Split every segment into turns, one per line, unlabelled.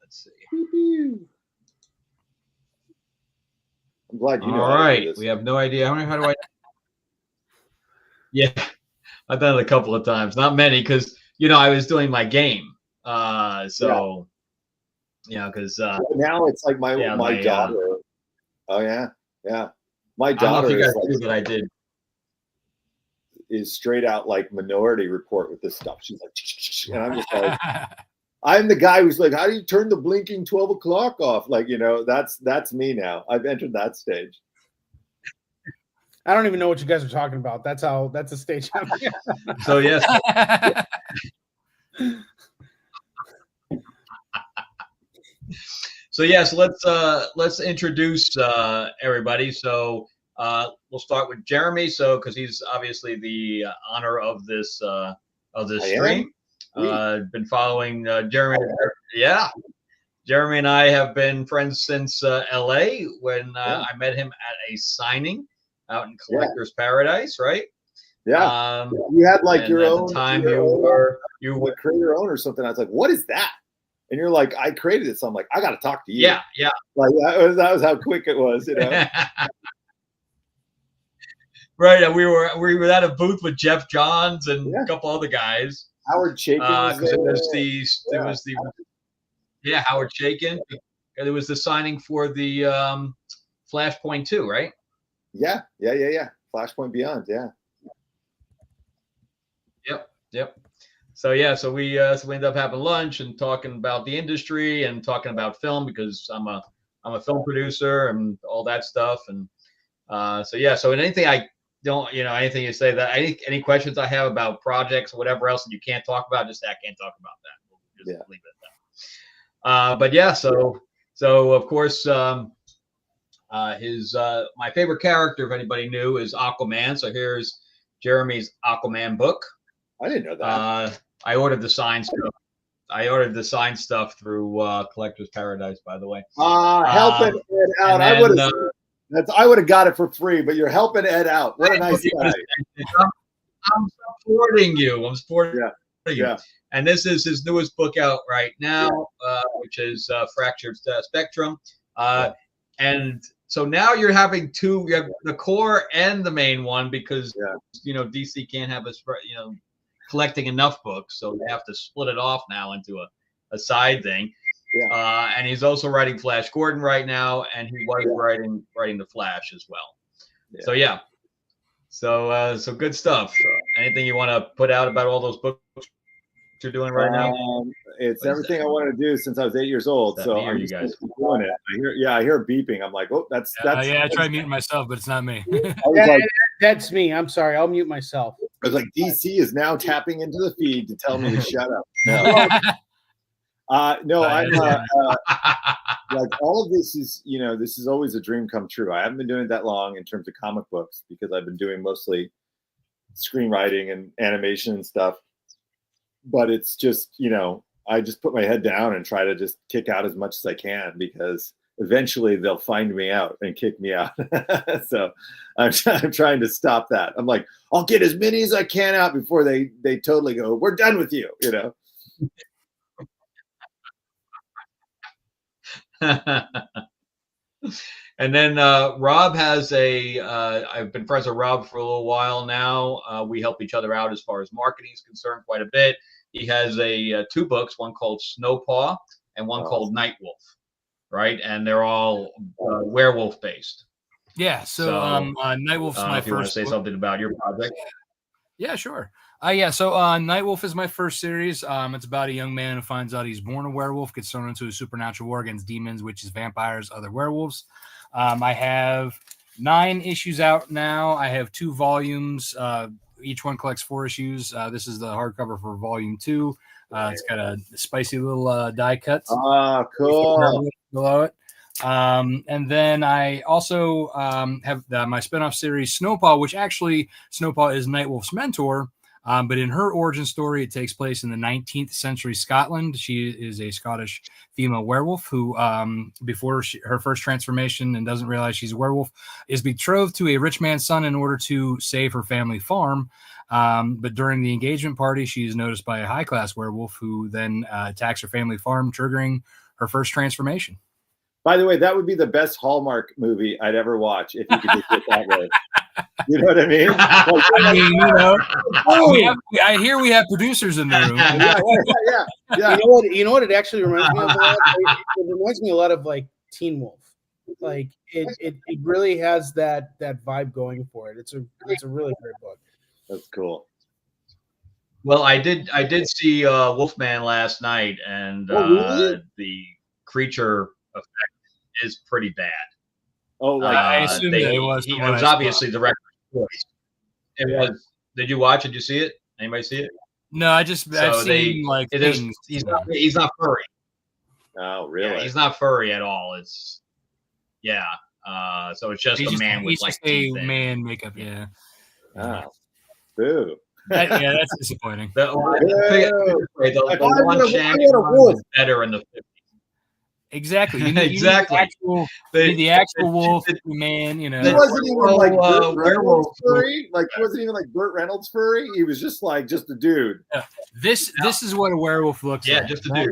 Let's see.
I'm glad you know.
All right, we have no idea. How do I? Yeah, I've done it a couple of times, not many, because I was doing my game. So because
now it's like my daughter. Oh yeah, my daughter
is like that I did.
Is straight out like Minority Report with this stuff. She's like, and I'm just like, I'm the guy who's like, how do you turn the blinking 12 o'clock off? Like, that's me now. I've entered that stage.
I don't even know what you guys are talking about. That's a stage.
So yes. So yes, let's introduce everybody. So we'll start with Jeremy. So because he's obviously the honor of this stream. Been following Jeremy. Yeah, Jeremy and I have been friends since LA when I met him at a signing out in Collector's Paradise, right?
Yeah. You had like your own
time. You
would create your own or something. I was like, what is that? And you're like, I created it. So I'm like, I got to talk to you.
Yeah.
Like that was how quick it was,
Right. And we were at a booth with Jeff Johns and a couple other guys.
Howard Chaykin was there.
Howard Chaykin. There was the signing for the Flashpoint 2, right?
Yeah. Flashpoint Beyond, yeah.
Yep. So we ended up having lunch and talking about the industry and talking about film because I'm a film producer and all that stuff. And so anything I don't, anything you say that any questions I have about projects or whatever else that you can't talk about, just I can't talk about that. We'll just leave it at that. So of course, my favorite character, if anybody knew, is Aquaman. So here's Jeremy's Aquaman book.
I didn't know that.
I ordered the signed stuff through Collector's Paradise, by the way.
Helping Ed out. I would have got it for free, but you're helping Ed out. What a nice guy.
I'm supporting you. I'm supporting you.
Yeah.
And this is his newest book out right now, which is Fractured Spectrum. And so now you're having two. You have the core and the main one because DC can't have us collecting enough books, so they have to split it off now into a side thing. And he's also writing Flash Gordon right now, and he was writing the Flash as well. So good stuff. Anything you want to put out about all those books you're doing right now?
It's everything I wanted to do since I was 8 years old. So I'm
you guys
doing it. I hear beeping. I'm like, oh, that's.
I tried muting myself, but it's not me.
That's me. I'm sorry. I'll mute myself.
I was like, DC is now tapping into the feed to tell me to shut up. No, I'm like all of this is, this is always a dream come true. I haven't been doing it that long in terms of comic books because I've been doing mostly screenwriting and animation and stuff. But it's just, I just put my head down and try to just kick out as much as I can because eventually they'll find me out and kick me out. So I'm trying to stop that. I'm like, I'll get as many as I can out before they totally go, we're done with you,
And then Rob has I've been friends with Rob for a little while now. We help each other out as far as marketing is concerned quite a bit. He has two books, one called Snowpaw and one called Nightwolf, right? And they're all werewolf based.
Yeah. So Nightwolf's my first.
You want to say something about your project?
Yeah, sure. So Nightwolf is my first series. It's about a young man who finds out he's born a werewolf, gets thrown into a supernatural war against demons, witches, vampires, other werewolves. I have 9 issues out now. I have 2 volumes. Each one collects 4 issues. This is the hardcover for volume 2. It's got a spicy little die cuts.
Cool.
Below it. And then I also have my spinoff series Snowpaw, which actually Snowpaw is Nightwolf's mentor. But in her origin story, it takes place in the 19th century Scotland. She is a Scottish female werewolf who, before her first transformation and doesn't realize she's a werewolf, is betrothed to a rich man's son in order to save her family farm. But during the engagement party, she is noticed by a high-class werewolf who then attacks her family farm, triggering her first transformation.
By the way, that would be the best Hallmark movie I'd ever watch if you could just get that way. You know what I mean?
I mean, you know, I hear we have producers in the room.
Yeah.
You know what? It actually reminds me of a lot. It reminds me a lot of like Teen Wolf. Like it really has that vibe going for it. It's a really great book.
That's cool.
Well, I did see Wolfman last night, and
really?
the creature effect is pretty bad.
Oh, like
I assumed that it was.
It was obviously the record choice. It was. Did you watch it? Did you see it? Anybody see it?
No, I've seen like
it is.
things.
He's not furry.
Oh, really?
Yeah, he's not furry at all. It's so it's just a man with like teeth in.
Man makeup. Yeah.
Oh, boo.
That's disappointing.
The one Shanghai was better in the 50s.
Exactly. You
exactly.
The actual wolf man, you know.
He wasn't even like werewolf furry. Like he wasn't even like Burt Reynolds furry. He was just like a dude.
Yeah. This is what a werewolf looks like.
Yeah, just a dude.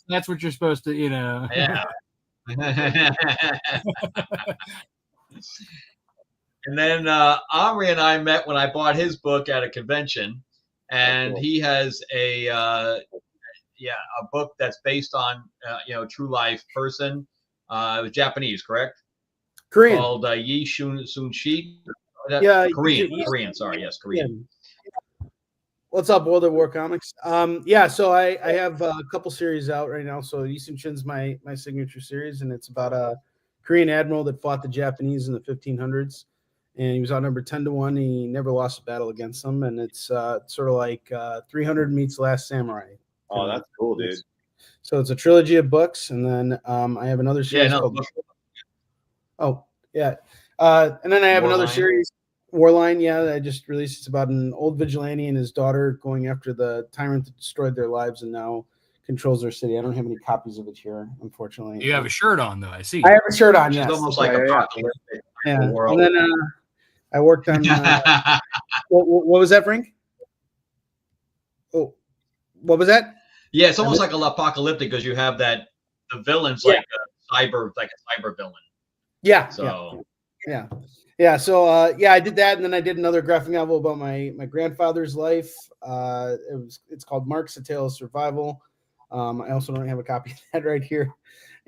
That's what you're supposed to, you know.
Yeah. And then Onrie and I met when I bought his book at a convention, and he has a book that's based on true life person. It was Japanese, correct?
Korean.
Called Soon Shin.
Yeah,
Korean. Sorry, yes, Korean.
What's up, World of War Comics? So I have a couple series out right now. So Soon Shin's my signature series, and it's about a Korean admiral that fought the Japanese in the 1500s, and he was outnumbered 10-1. He never lost a battle against them, and it's sort of like 300 meets Last Samurai.
Oh, that's cool, dude.
So it's a trilogy of books, and then I have another series called. Oh yeah, and then I have another series, Warline. Yeah, that I just released. It's about an old vigilante and his daughter going after the tyrant that destroyed their lives and now controls their city. I don't have any copies of it here, unfortunately.
You have a shirt on, though. I see.
I have a shirt on. Yes,
it's almost like apocalyptic.
Yeah, and then I worked on. What was that, Frank? Oh, what was that?
Yeah, it's almost like a apocalyptic because you have the villain's like a cyber villain. Yeah. So
So I did that, and then I did another graphic novel about my grandfather's life. It's called Mark's: A Tale of Survival. I also don't have a copy of that right here.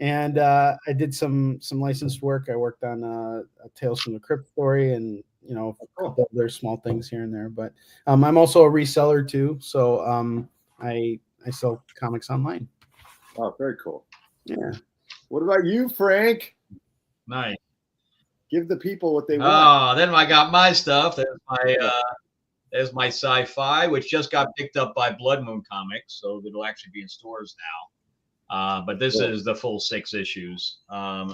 And I did some licensed work. I worked on a Tales from the Crypt story, and there's small things here and there. But I'm also a reseller too, so I sell comics online.
Oh, very cool.
Yeah.
What about you, Frank?
Nice.
Give the people what they want.
Oh, then I got my stuff. There's my sci-fi, which just got picked up by Blood Moon Comics, so it'll actually be in stores now. But this is the full 6 issues. And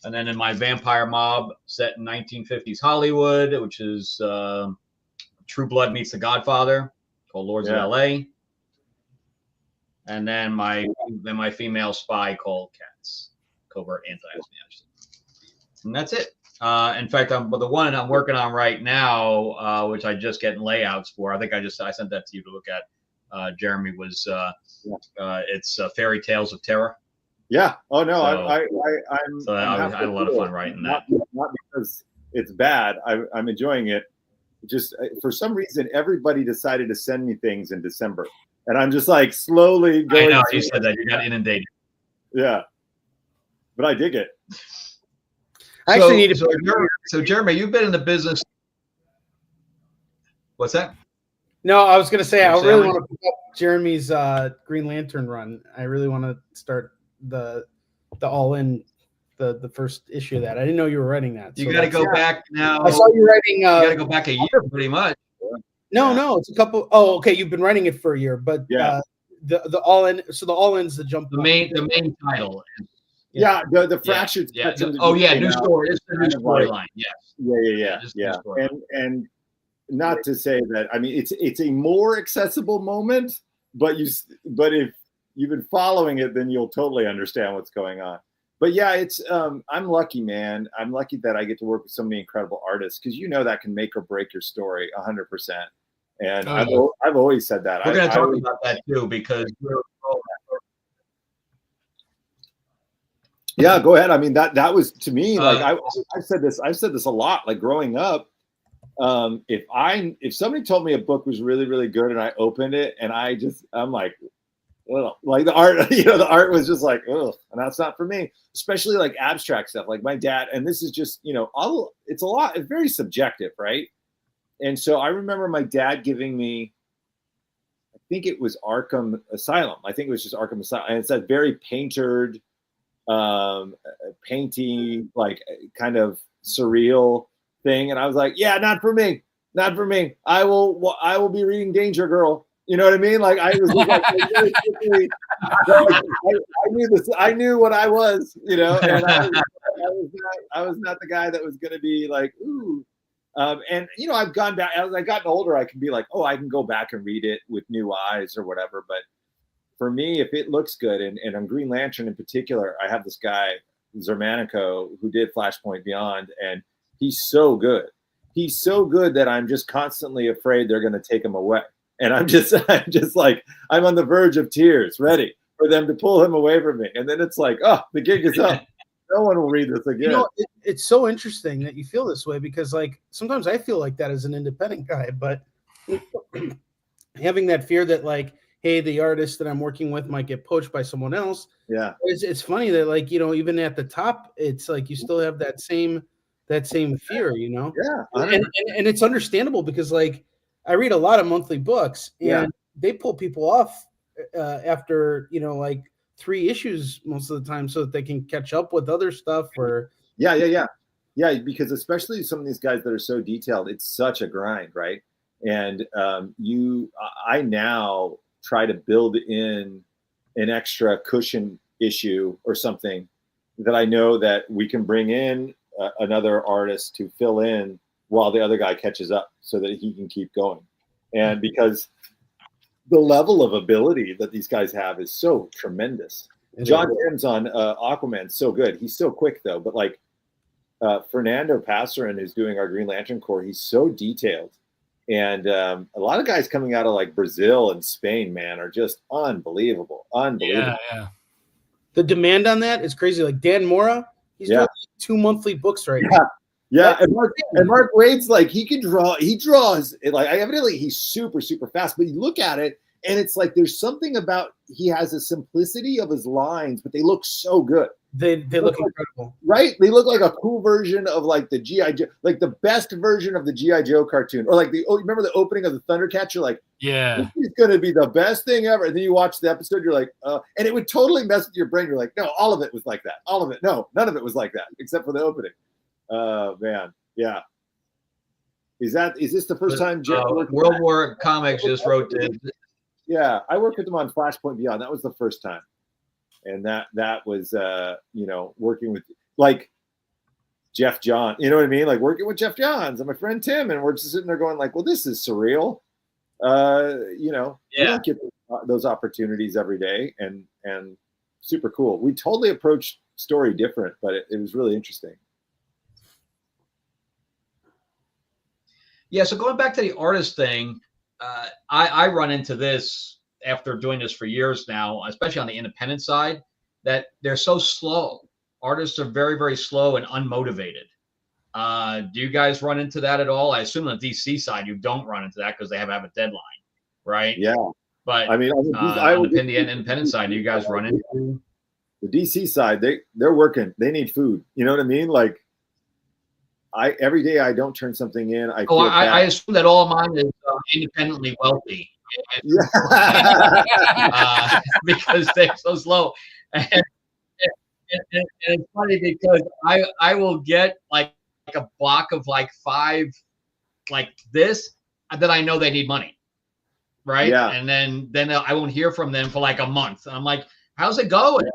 then in my Vampire Mob set in 1950s Hollywood, which is True Blood meets The Godfather, called Lords of L.A. And then my female spy called Cats, Covert Anti-Espionage. And that's it. In fact, the one I'm working on right now, which I just getting layouts for. I think I sent that to you to look at. Jeremy was it's Fairy Tales of Terror.
Yeah. Oh no,
I had a lot of fun writing that.
Not because it's bad. I'm enjoying it. Just for some reason, everybody decided to send me things in December, and I'm just like slowly going.
I know you said that you got inundated.
Yeah, but I dig it.
I actually need to.
So Jeremy, you've been in the business. What's that?
No, I was going to say I really want to pick up Jeremy's Green Lantern run. I really want to start the all-in the first issue of that. I didn't know you were writing that.
You got to go back now.
I saw you writing.
You got to go back a year, pretty much.
No, it's a couple. Oh, okay. You've been writing it for a year, but the all-in. So the all-in's the jump.
The main title.
The fractured.
New story. It's the new storyline. Yes.
Yeah. And not to say that. I mean, it's a more accessible moment, but if you've been following it, then you'll totally understand what's going on. But yeah, it's I'm lucky, man. I'm lucky that I get to work with so many incredible artists, because that can make or break your story 100%. And I've always said that.
We're going to talk about that too, because
yeah, go ahead. I mean, that was, to me, like I've said this a lot. Like growing up, if somebody told me a book was really, really good and I opened it and I'm like, well, like the art, the art was just like, ugh, and that's not for me. Especially like abstract stuff, like my dad. And this is just, it's very subjective, right? And so I remember my dad giving me, I think it was Arkham Asylum. I think it was just Arkham Asylum, and it's that very painted, painty, like kind of surreal thing. And I was like, yeah, not for me. I will be reading Danger Girl. You know what I mean? Like I was just like, really quickly, I knew what I was, and I was not the guy that was going to be like, ooh. And I've gone back as I gotten older. I can be like, oh, I can go back and read it with new eyes or whatever. But for me, if it looks good, and on Green Lantern in particular, I have this guy Zermanico who did Flashpoint Beyond, and he's so good. He's so good that I'm just constantly afraid they're going to take him away. And I'm just like, I'm on the verge of tears, ready for them to pull him away from me. And then it's like, oh, the gig is up. No one will read this again.
It's so interesting that you feel this way, because like sometimes I feel like that as an independent guy, but having that fear that like, hey, the artist that I'm working with might get poached by someone else.
Yeah.
It's funny that like, even at the top, it's like you still have that same fear,
Yeah.
And it's understandable, because like I read a lot of monthly books, and they pull people off after, like 3 issues most of the time, so that they can catch up with other stuff. Or
yeah, because especially some of these guys that are so detailed, it's such a grind, right? And I now try to build in an extra cushion issue or something that I know that we can bring in another artist to fill in while the other guy catches up, so that he can keep going. And because the level of ability that these guys have is so tremendous. John Tim's on Aquaman, so good. He's so quick though, but like Fernando Passarin, who's doing our Green Lantern Corps, he's so detailed. And a lot of guys coming out of like Brazil and Spain, man, are just unbelievable.
Yeah.
The demand on that is crazy. Like Dan Mora, he's doing 2 monthly books right now.
Yeah, and Mark Waid's like, he draws like, evidently he's super, super fast, but you look at it and it's like, there's something about, he has a simplicity of his lines, but they look so good.
They look incredible.
Right? They look like a cool version of like the G.I. Joe, like the best version of the G.I. Joe cartoon. Or like remember the opening of the Thundercats? You're like,
yeah,
this is going to be the best thing ever. And then you watch the episode, you're like, and it would totally mess with your brain. You're like, no, all of it was like that. All of it. No, none of it was like that, except for the opening. Man, yeah. Is this the first time
World War Comics just wrote this?
Yeah, I worked with them on Flashpoint Beyond. That was the first time, and that was working with like Jeff Johns. You know what I mean? Like working with Jeff Johns and my friend Tim, and we're just sitting there going like, well, this is surreal. You don't get those opportunities every day, and super cool. We totally approached story different, but it was really interesting.
Yeah, so going back to the artist thing, I run into this after doing this for years now, especially on the independent side, that they're so slow. Artists are very, very slow and unmotivated. Do you guys run into that at all? I assume on the DC side, you don't run into that because they have a deadline, right?
Yeah.
But
I mean,
on the independent side, do you guys run into
the DC side? They're working. They need food. You know what I mean? Like, every day I don't turn something in. I
assume that all of mine is independently wealthy. Because they're so slow. And it's funny because I will get like a block of like 5 like this, and then I know they need money. Right. Yeah. And then I won't hear from them for like a month. And I'm like, how's it going?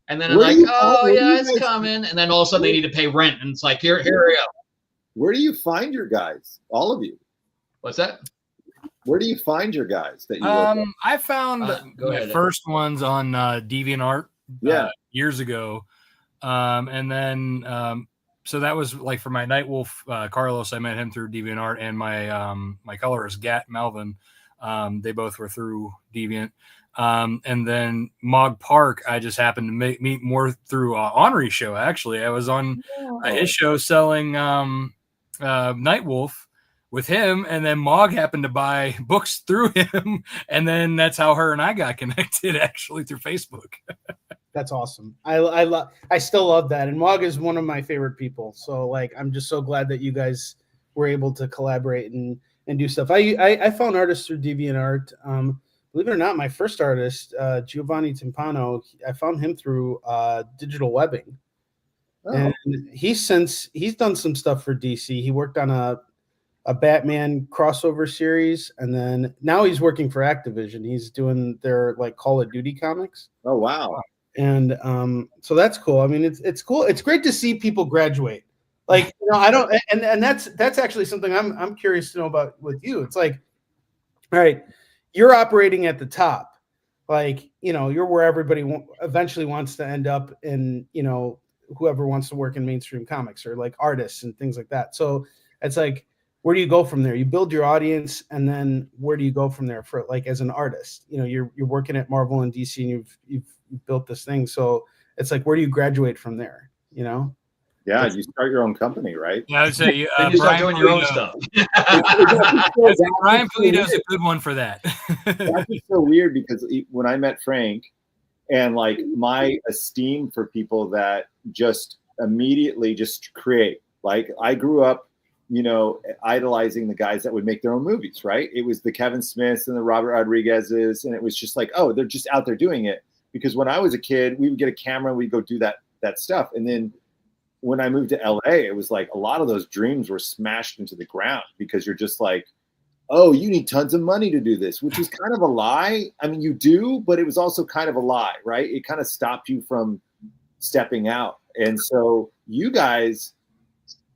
And then I'm like, oh yeah, it's coming. And then all of a sudden they need to pay rent. And it's like, here we go.
Where do you find your guys? All of you.
What's that?
Where do you find your guys that you work with?
I found my first ones on DeviantArt years ago. And then so that was like for my Nightwolf, Carlos. I met him through DeviantArt, and my colorist Gat Melvin. They both were through Deviant. And then Mog Park, I just happened to meet more through Onrie's show. Actually, I was on his show selling Nightwolf with him, and then Mog happened to buy books through him, and then that's how her and I got connected, actually through Facebook.
That's awesome. I still love that, and Mog is one of my favorite people. So like, I'm just so glad that you guys were able to collaborate and do stuff. I found artists through DeviantArt. Believe it or not, my first artist, Giovanni Timpano, I found him through digital webbing. Oh. And he's done some stuff for DC. He worked on a Batman crossover series, and then now he's working for Activision. He's doing their like Call of Duty comics.
Oh wow.
And so that's cool. I mean, it's cool. It's great to see people graduate. Like, I don't, and that's actually something I'm curious to know about with you. It's like, all right, you're operating at the top, like, you're where everybody eventually wants to end up, in, whoever wants to work in mainstream comics or like artists and things like that. So it's like, where do you go from there? You build your audience, and then where do you go from there for like as an artist? You're working at Marvel and DC, and you've built this thing. So it's like, where do you graduate from there?
Yeah, you start your own company, right?
Yeah, I would say
you start doing your own stuff.
Brian Pulido's a good one for that.
That's just so weird, because when I met Frank, and like my esteem for people that just immediately just create, like I grew up, idolizing the guys that would make their own movies, right? It was the Kevin Smiths and the Robert Rodriguez's, and it was just like, oh, they're just out there doing it. Because when I was a kid, we would get a camera and we'd go do that stuff. And then when I moved to LA, it was like a lot of those dreams were smashed into the ground, because you're just like, oh, you need tons of money to do this, which is kind of a lie. I mean, you do, but it was also kind of a lie, right? It kind of stopped you from stepping out. And so you guys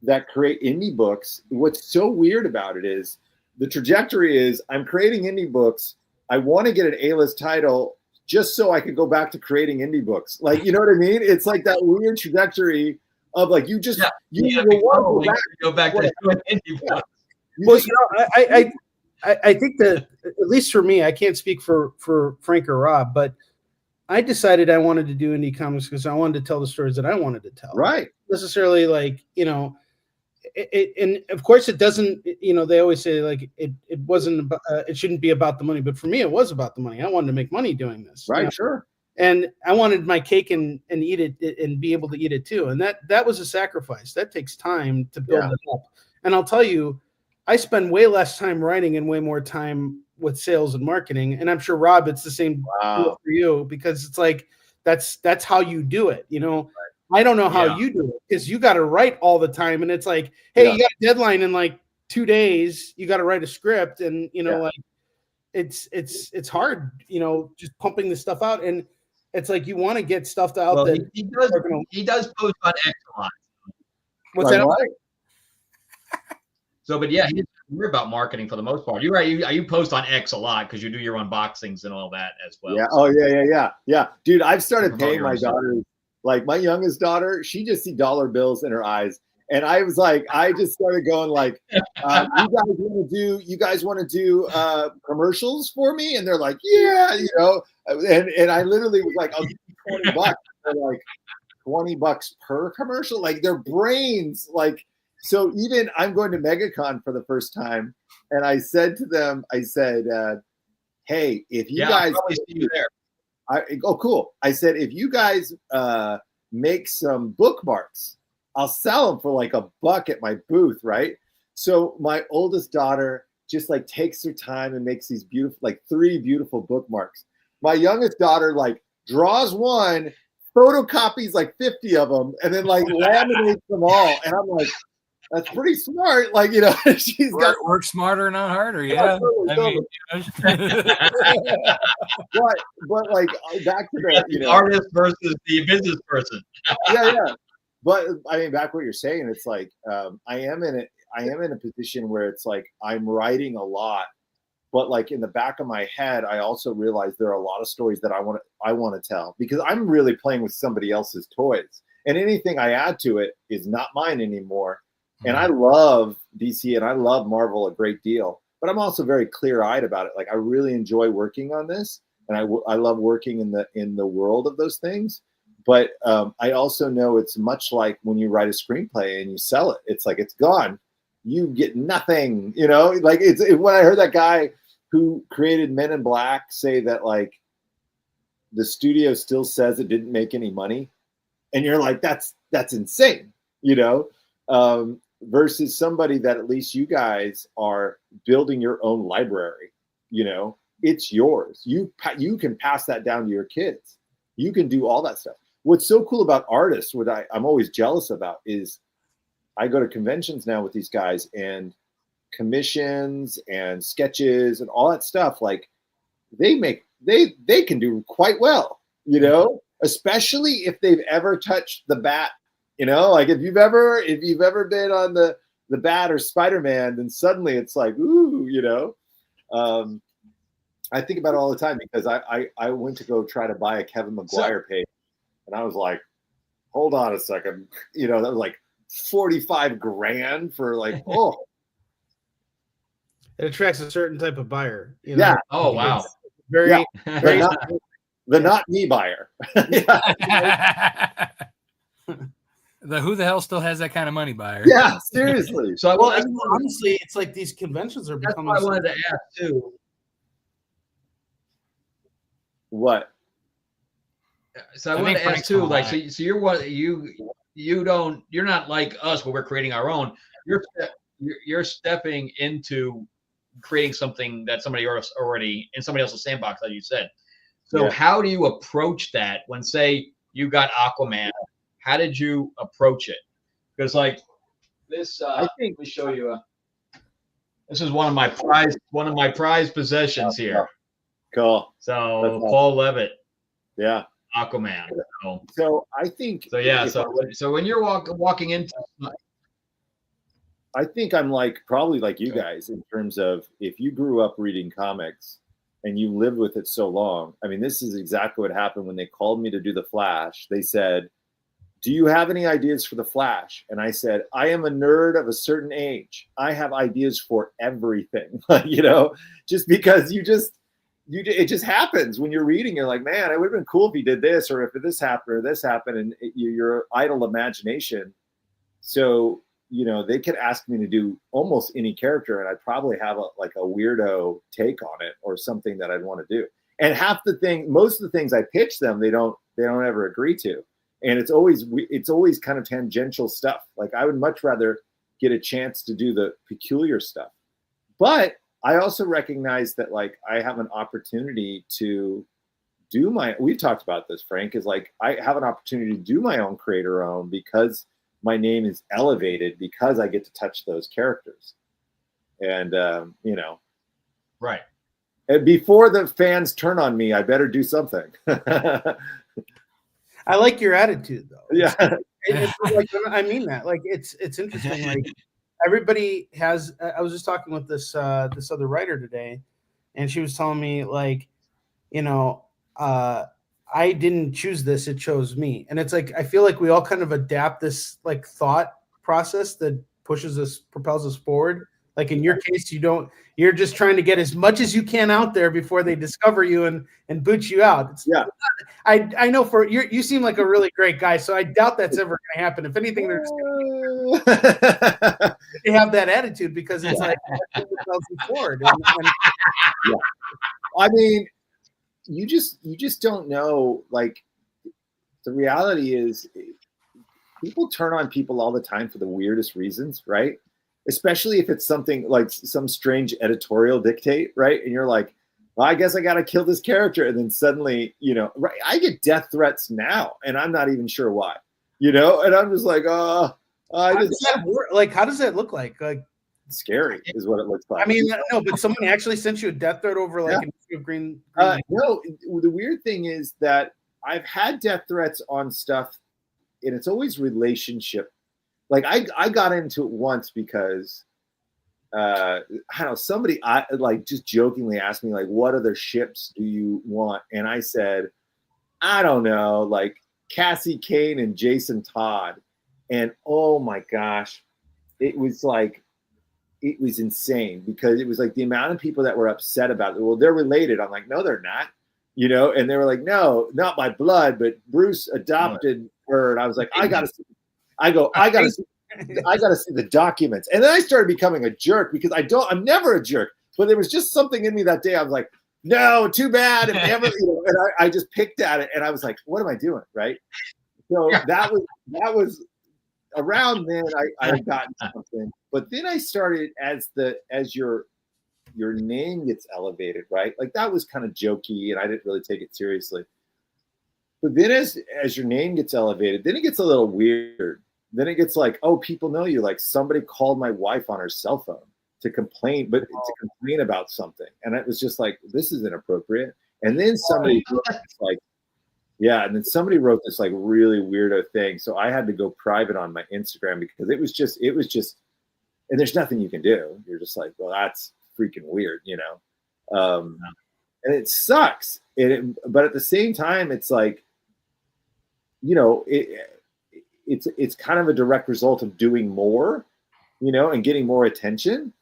that create indie books, what's so weird about it is the trajectory is, I'm creating indie books. I want to get an A-list title just so I could go back to creating indie books. Like, you know what I mean? It's like that weird trajectory of like, you
go back to doing indie books.
Well, I think that, at least for me, I can't speak for Frank or Rob, but I decided I wanted to do indie comics because I wanted to tell the stories that I wanted to tell.
Right.
Necessarily like, and of course it doesn't, they always say like it wasn't, it shouldn't be about the money, but for me, it was about the money. I wanted to make money doing this.
Right. Sure.
And I wanted my cake and eat it and be able to eat it too. And that was a sacrifice. That takes time to build it up. And I'll tell you, I spend way less time writing and way more time with sales and marketing. And I'm sure, Rob, it's the same for you, because it's like, that's how you do it. Right. I don't know how you do it, because you got to write all the time. And it's like, hey, you got a deadline in like 2 days, you got to write a script. And, like it's hard, just pumping this stuff out. And it's like, you want to get stuff out that
he does post on X a lot.
What's that?
Right.
So, but yeah, he's worried about marketing for the most part. You're right. You post on X a lot because you do your unboxings and all that as well.
Yeah. Oh yeah. Dude, I've started paying my daughters. Like my youngest daughter, she just see dollar bills in her eyes. And I was like, I just started going like, you guys want to do commercials for me? And they're like, yeah, and I literally was like, I'll give you $20. They're like, $20 per commercial? Like their brains, like, so even I'm going to MegaCon for the first time. And I said to them, hey, if you guys,
I'll probably see you there.
Cool. I said, if you guys make some bookmarks, I'll sell them for like $1 at my booth, right? So my oldest daughter just like takes her time and makes these beautiful, like 3 beautiful bookmarks. My youngest daughter like draws one, photocopies like 50 of them, and then like laminates them all. And I'm like, that's pretty smart. Like, she's got
work smarter, not harder. Yeah.
Totally. But like back to the
artist versus the business person.
Yeah. But I mean, back what you're saying, it's like I am in a position where it's like I'm writing a lot, but like in the back of my head, I also realize there are a lot of stories that I want to tell, because I'm really playing with somebody else's toys. and anything I add to it is not mine anymore. And I love DC and I love Marvel a great deal, but I'm also very clear-eyed about it. Like, I really enjoy working on this, and I love working in the world of those things. But I also know it's much like when you write a screenplay and you sell it. It's like, it's gone. You get nothing, you know? Like, when I heard that guy who created Men in Black say that, like, the studio still says it didn't make any money, and you're like, that's insane, you know? Versus somebody that at least you guys are building your own library, you know? It's yours. You can pass that down to your kids. You can do all that stuff. What's so cool about artists, what I'm always jealous about, is I go to conventions now with these guys, and commissions and sketches and all that stuff. Like, they can do quite well, you know, especially if they've ever touched the bat, you know, like if you've ever been on the bat or Spider-Man, then suddenly it's like, ooh, you know. I think about it all the time because I went to go try to buy a Kevin McGuire page. And I was like, hold on a second. You know, that was like 45 grand for like, oh.
It attracts a certain type of buyer. You know?
Yeah.
Oh, wow.
Very, very
the not me buyer.
The who the hell still has that kind of money buyer?
Yeah, seriously.
So
honestly, it's like these conventions are becoming.
That's what I wanted to ask too.
What?
So I wanted to ask too, like, so you're what you're not like us where we're creating our own. You're stepping into creating something that somebody else already in somebody else's sandbox, like you said. So how do you approach that when, say, you got Aquaman? How did you approach it? Because like this, let me show you. This is one of my prized possessions here.
Cool.
So Paul Levitt.
Yeah.
Aquaman.
So I think.
So yeah. So when you're walking into.
I think I'm probably like you guys in terms of, if you grew up reading comics and you lived with it so long. I mean, this is exactly what happened when they called me to do The Flash. They said, do you have any ideas for The Flash? And I said, I am a nerd of a certain age. I have ideas for everything, you know, just because it just happens when you're reading. You're like, man, it would have been cool if he did this, or if this happened or this happened, and your idle imagination. So, you know, they could ask me to do almost any character, and I'd probably have a weirdo take on it or something that I'd want to do. And most of the things I pitch them, they don't ever agree to. And it's always kind of tangential stuff. Like, I would much rather get a chance to do the peculiar stuff. But I also recognize that, like, I have an opportunity to do we've talked about this, Frank, is like, I have an opportunity to do my own creator-own because my name is elevated, because I get to touch those characters. And, you know.
Right.
And before the fans turn on me, I better do something.
I like your attitude, though.
Yeah.
Like, I mean that. Like, it's interesting. Like, everybody has. I was just talking with this other writer today, and she was telling me, like, you know, I didn't choose this; it chose me. And it's like, I feel like we all kind of adapt this like thought process that propels us forward. Like, in your case, you're just trying to get as much as you can out there before they discover you and boot you out. I know you seem like a really great guy, so I doubt that's ever going to happen. If anything, they're just they have that attitude because it's like propels you forward.
Yeah. I mean, you just don't know. Like, the reality is, people turn on people all the time for the weirdest reasons, right? Especially if it's something like some strange editorial dictate, right? And you're like, well, I guess I got to kill this character. And then suddenly, you know, right, I get death threats now, and I'm not even sure why, you know? And I'm just like, how does that
work? Like, how does that look like? Like,
scary is what it looks like.
I mean, no, but someone actually sent you a death threat over like an issue of Green.
No, the weird thing is that I've had death threats on stuff, and it's always relationship. Like, I got into it once because I don't know, somebody just jokingly asked me, like, what other ships do you want? And I said, I don't know, like, Cassie Kane and Jason Todd. And oh my gosh, it was insane because it was like the amount of people that were upset about it. Well, they're related. I'm like, no, they're not, you know? And they were like, no, not by blood, but Bruce adopted her. And I was like, I gotta see the documents. And then I started becoming a jerk because I'm never a jerk, but there was just something in me that day. I was like, no, too bad. If ever, you know, and I just picked at it and I was like, what am I doing? Right. So that was around then I had gotten something, but then I started as your name gets elevated, right? Like that was kind of jokey and I didn't really take it seriously. But then as your name gets elevated, then it gets a little weird. Then it gets like, oh, people know you. Like somebody called my wife on her cell phone to complain about something. And it was just like, this is inappropriate. And then somebody wrote this like really weirdo thing. So I had to go private on my Instagram because it was just, and there's nothing you can do. You're just like, well, that's freaking weird, you know? And it sucks. But at the same time, it's like, you know, it's kind of a direct result of doing more, you know, and getting more attention.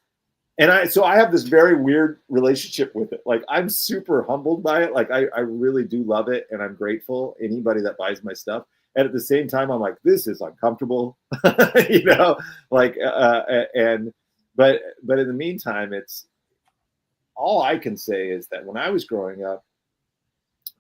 And so I have this very weird relationship with it. Like I'm super humbled by it. Like I really do love it. And I'm grateful anybody that buys my stuff. And at the same time, I'm like, this is uncomfortable, you know, like, but in the meantime, it's all I can say is that when I was growing up,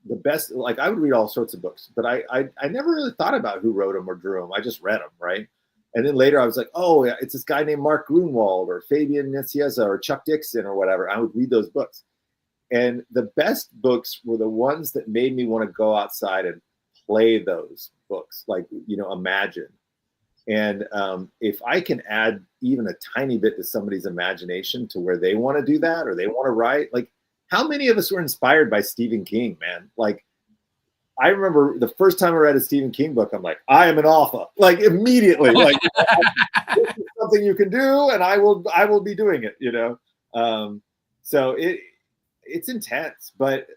the best, like I would read all sorts of books, but I never really thought about who wrote them or drew them. I just read them. Right. And then later I was like, oh, yeah, it's this guy named Mark Grunwald or Fabian Nicieza or Chuck Dixon or whatever. I would read those books. And the best books were the ones that made me want to go outside and play those books, like, you know, imagine. And if I can add even a tiny bit to somebody's imagination to where they want to do that or they want to write, like how many of us were inspired by Stephen King, man? Like, I remember the first time I read a Stephen King book, I'm like, I am an author. Like immediately, like this is something you can do, and I will be doing it, you know. So it's intense, but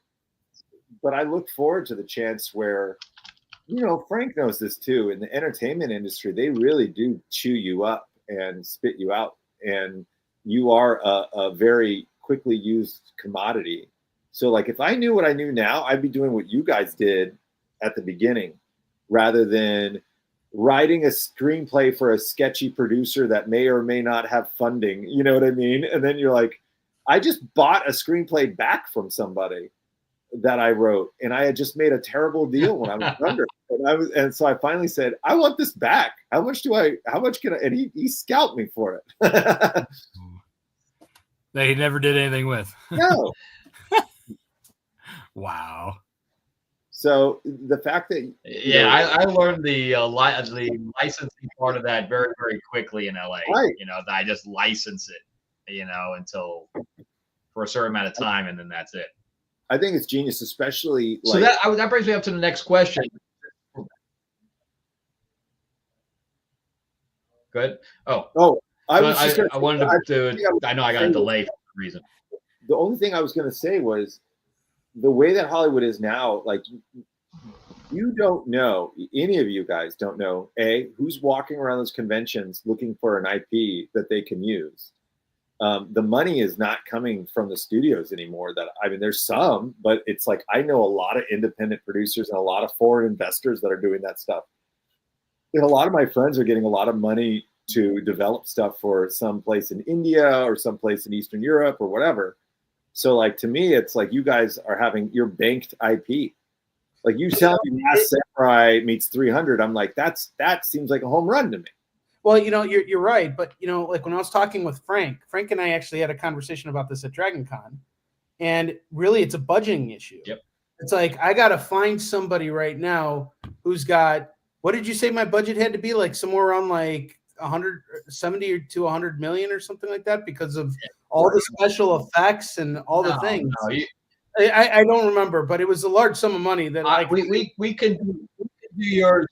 I look forward to the chance where, you know, Frank knows this too. In the entertainment industry, they really do chew you up and spit you out, and you are a very quickly used commodity. So like if I knew what I knew now, I'd be doing what you guys did at the beginning rather than writing a screenplay for a sketchy producer that may or may not have funding. You know what I mean? And then you're like, I just bought a screenplay back from somebody that I wrote and I had just made a terrible deal when I was younger. And so I finally said, I want this back. How much can I, and he scalped me for it.
That he never did anything with.
No.
Wow.
So the fact that
I learned the licensing part of that very, very quickly in LA.
Right.
You know, that I just license it, you know, until for a certain amount of time, and then that's it.
I think it's genius, especially
so that brings me up to the next question. Good. Oh,
I
wanted to. I know I got a delay for some reason.
The only thing I was going to say was the way that Hollywood is now. Like, you don't know, any of you guys don't know, who's walking around those conventions looking for an IP that they can use. The money is not coming from the studios anymore. There's some, but it's like I know a lot of independent producers and a lot of foreign investors that are doing that stuff. And a lot of my friends are getting a lot of money to develop stuff for some place in India or some place in Eastern Europe or whatever. So like, to me, it's like you guys are having your banked IP. Like you tell me Last Samurai meets 300. I'm like, that seems like a home run to me.
Well, you know, you're right. But, you know, like when I was talking with Frank and I actually had a conversation about this at Dragon Con. And really, it's a budgeting issue.
Yep.
It's like, I got to find somebody right now who's got, what did you say my budget had to be? Like somewhere around like 170 to 100 million or something like that because of all the special effects and all the things.
No,
I don't remember, but it was a large sum of money that
we can do yours.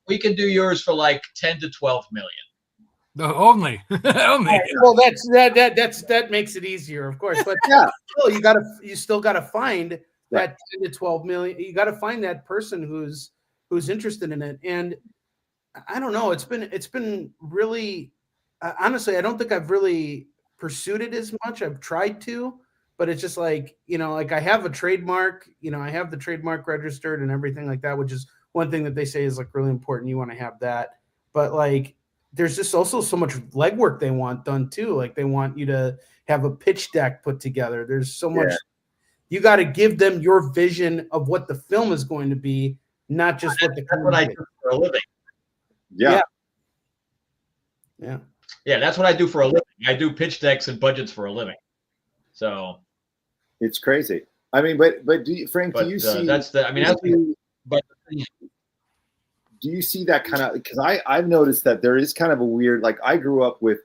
We can do yours for like 10 to 12 million.
No, only.
Well, that makes it easier, of course. But yeah, still, you still gotta find that 10 to 12 million. You got to find that person who's interested in it. And I don't know. It's been really, honestly, I don't think I've really pursued it as much. I've tried to, but it's just like, like I have a trademark, I have the trademark registered and everything like that, which is one thing that they say is like really important. You want to have that, but like, there's just also so much legwork they want done too. Like they want you to have a pitch deck put together. There's so much, you got to give them your vision of what the film is going to be, not just what
that's what I do for a living.
Yeah.
That's what I do for a living. I do pitch decks and budgets for a living. So
it's crazy. I mean, but do you, Frank? Do you see? Do you see that kind of? Because I've noticed that there is kind of a weird. Like I grew up with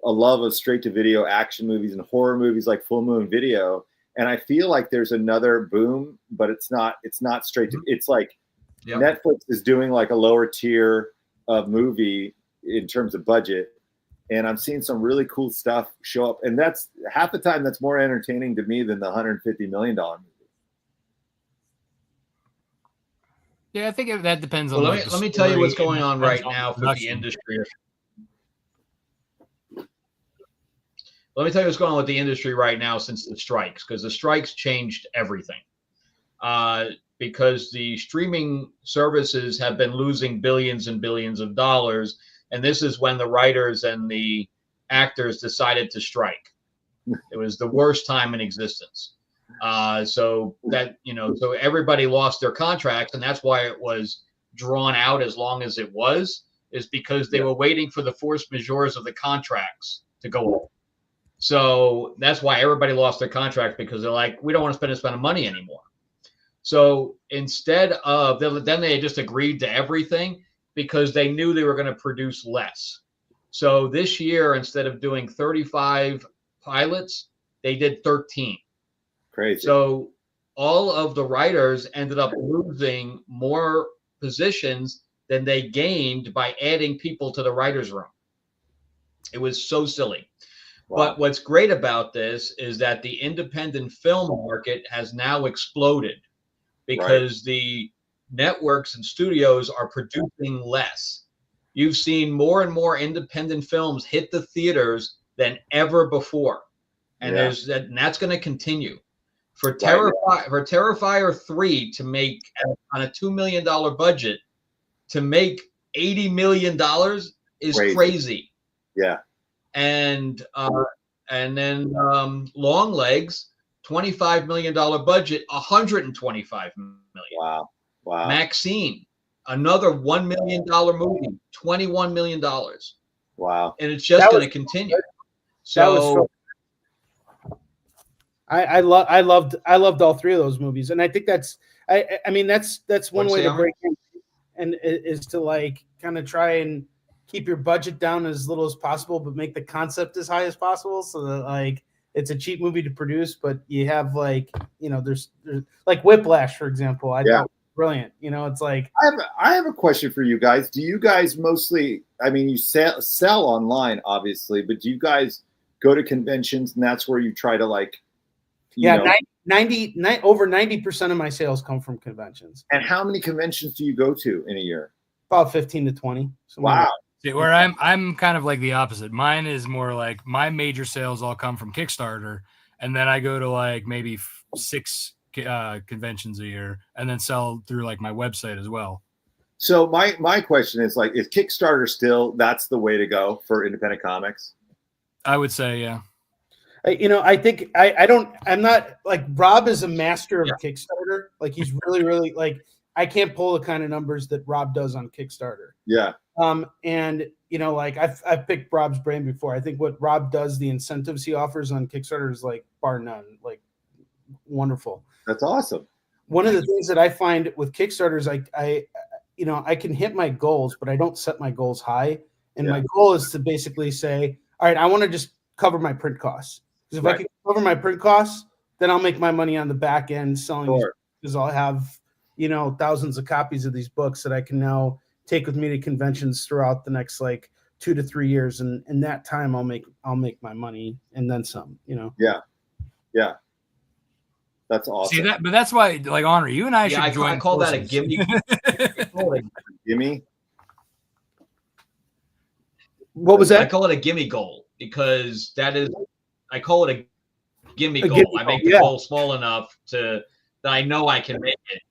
a love of straight to video action movies and horror movies like Full Moon Video, and I feel like there's another boom, but it's not straight to. It's like Netflix is doing like a lower tier of movie in terms of budget. And I'm seeing some really cool stuff show up. And that's half the time that's more entertaining to me than the $150 million movie.
Yeah, I think that depends on.
Well, let me tell you what's going on right now for the industry. Let me tell you what's going on with the industry right now since the strikes, because the strikes changed everything. Because the streaming services have been losing billions and billions of dollars. And this is when the writers and the actors decided to strike. It was the worst time in existence. So everybody lost their contracts, and that's why it was drawn out as long as it was, is because they were waiting for the force majeures of the contracts to go up. So that's why everybody lost their contracts, because they're like, we don't want to spend this amount of money anymore. So instead of, then they just agreed to everything, because they knew they were going to produce less. So this year, instead of doing 35 pilots, they did 13.
Crazy.
So all of the writers ended up losing more positions than they gained by adding people to the writer's room. It was so silly. Wow. But what's great about this is that the independent film market has now exploded, because the networks and studios are producing less. You've seen more and more independent films hit the theaters than ever before, and that's going to continue. For Terrifier 3 to make on a $2 million budget to make $80 million is crazy.
Yeah,
and then Long Legs, $25 million budget, $125 million.
Wow.
Maxine, another $1 million movie, $21 million.
Wow.
And it's just going to continue.
I loved all three of those movies. And I think that's one way to break in, and is to like kind of try and keep your budget down as little as possible, but make the concept as high as possible, so that like it's a cheap movie to produce, but you have like, there's like Whiplash, for example. I thought brilliant. It's like
I have a question for you guys. Do you guys mostly, I mean, you sell online obviously, but do you guys go to conventions and that's where you try to like
over 90% of my sales come from conventions.
And how many conventions do you go to in a year?
About 15 to 20.
Wow.
See, where I'm kind of like the opposite. Mine is more like my major sales all come from Kickstarter, and then I go to like maybe 6 conventions a year, and then sell through like my website as well.
So my question is like, is Kickstarter still that's the way to go for independent comics?
I would say, yeah.
I think I'm not like Rob is a master of Kickstarter. Like he's really, really like, I can't pull the kind of numbers that Rob does on Kickstarter.
Yeah.
And like I've picked Rob's brain before. I think what Rob does, the incentives he offers on Kickstarter is like bar none, like wonderful.
That's awesome.
One of the things that I find with Kickstarter is I can hit my goals, but I don't set my goals high. And my goal is to basically say, all right, I want to just cover my print costs. Because if I can cover my print costs, then I'll make my money on the back end selling these, because I'll have, thousands of copies of these books that I can now take with me to conventions throughout the next like 2 to 3 years. And in that time I'll make my money and then some,
Yeah. That's awesome.
See that, but that's why, like, Onrie, you and I should join.
I call that a gimme.
Gimme.
What was
I
that?
call it a gimme goal because I call it a gimme goal.
Gimme
I make
goal,
the goal small enough that I know I can make it.